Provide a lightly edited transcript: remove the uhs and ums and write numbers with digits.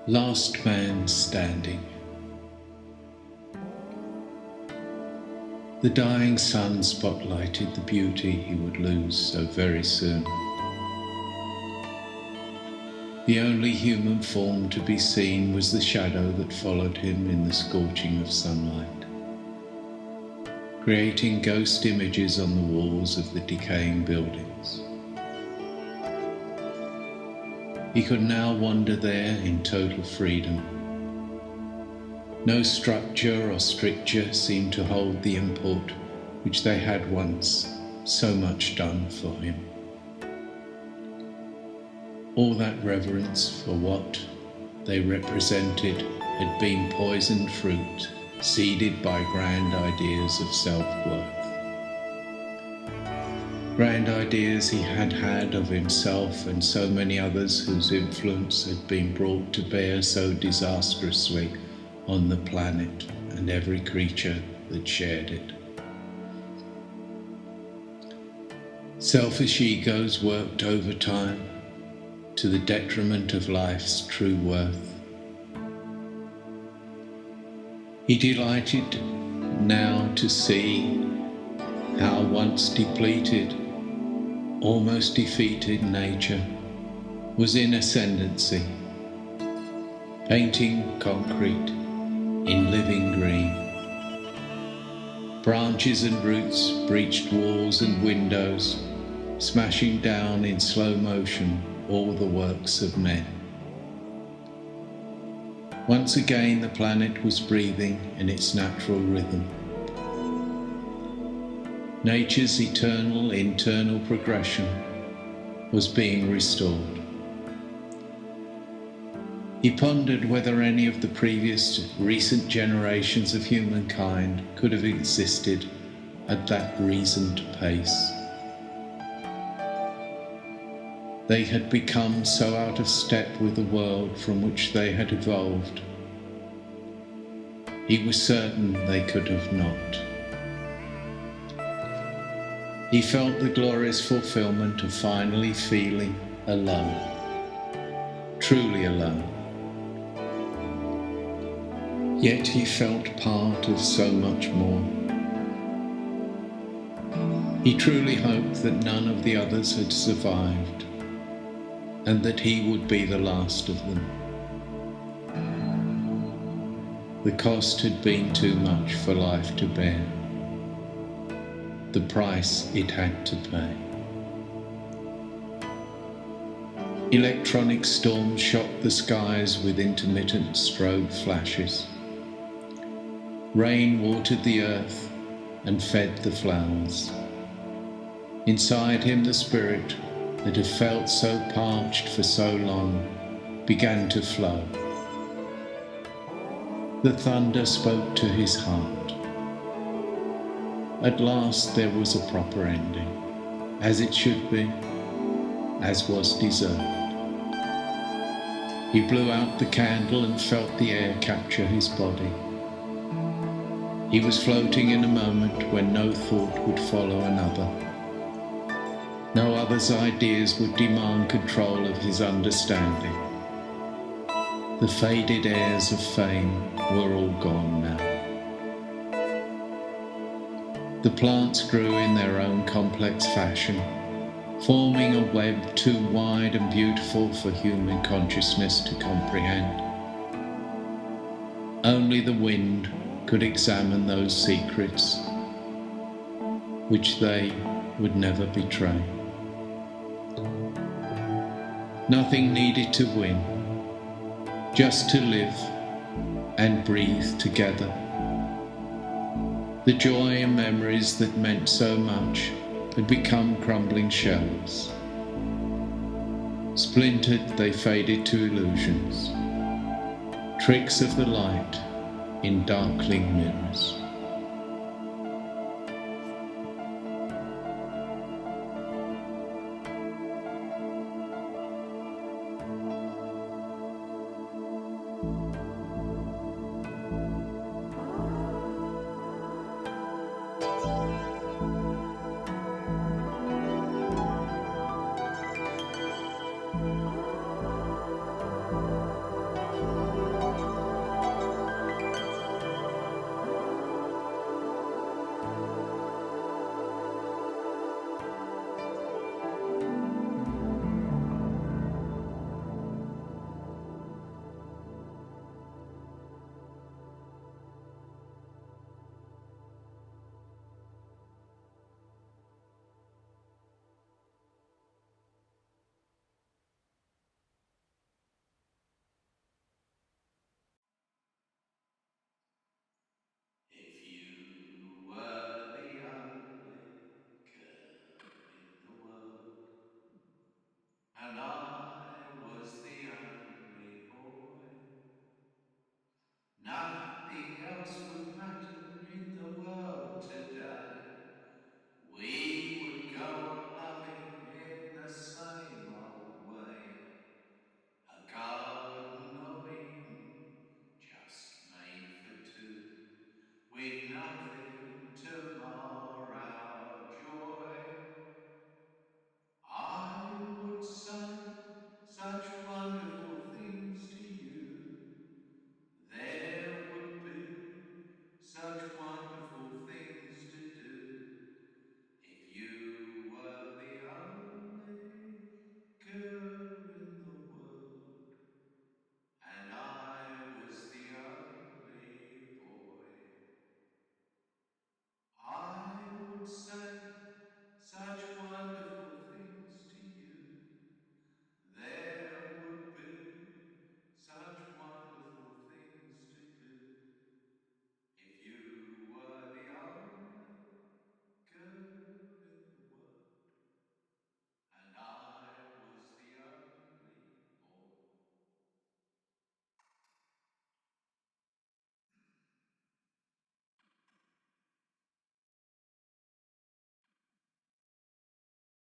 Last man standing. The dying sun spotlighted the beauty he would lose so very soon. The only human form to be seen was the shadow that followed him in the scorching of sunlight, creating ghost images on the walls of the decaying buildings. He could now wander there in total freedom. No structure or stricture seemed to hold the import which they had once so much done for him. All that reverence for what they represented had been poisoned fruit, seeded by grand ideas of self-worth. Grand ideas he had had of himself and so many others whose influence had been brought to bear so disastrously on the planet and every creature that shared it. Selfish egos worked overtime to the detriment of life's true worth. He delighted now to see how once depleted, almost defeated nature was in ascendancy, painting concrete in living green. Branches and roots breached walls and windows, smashing down in slow motion all the works of men. Once again the planet was breathing in its natural rhythm. Nature's eternal internal progression was being restored. He pondered whether any of the previous recent generations of humankind could have existed at that reasoned pace. They had become so out of step with the world from which they had evolved. He was certain they could have not. He felt the glorious fulfillment of finally feeling alone, truly alone. Yet he felt part of so much more. He truly hoped that none of the others had survived, and that he would be the last of them. The cost had been too much for life to bear. The price it had to pay. Electronic storms shocked the skies with intermittent strobe flashes. Rain watered the earth and fed the flowers. Inside him the spirit that had felt so parched for so long began to flow. The thunder spoke to his heart. At last there was a proper ending, as it should be, as was deserved. He blew out the candle and felt the air capture his body. He was floating in a moment when no thought would follow another. No other's ideas would demand control of his understanding. The faded airs of fame were all gone now. The plants grew in their own complex fashion, forming a web too wide and beautiful for human consciousness to comprehend. Only the wind could examine those secrets which they would never betray. Nothing needed to win, just to live and breathe together. The joy and memories that meant so much had become crumbling shells. Splintered, they faded to illusions, tricks of the light in darkling mirrors. graceful pattern.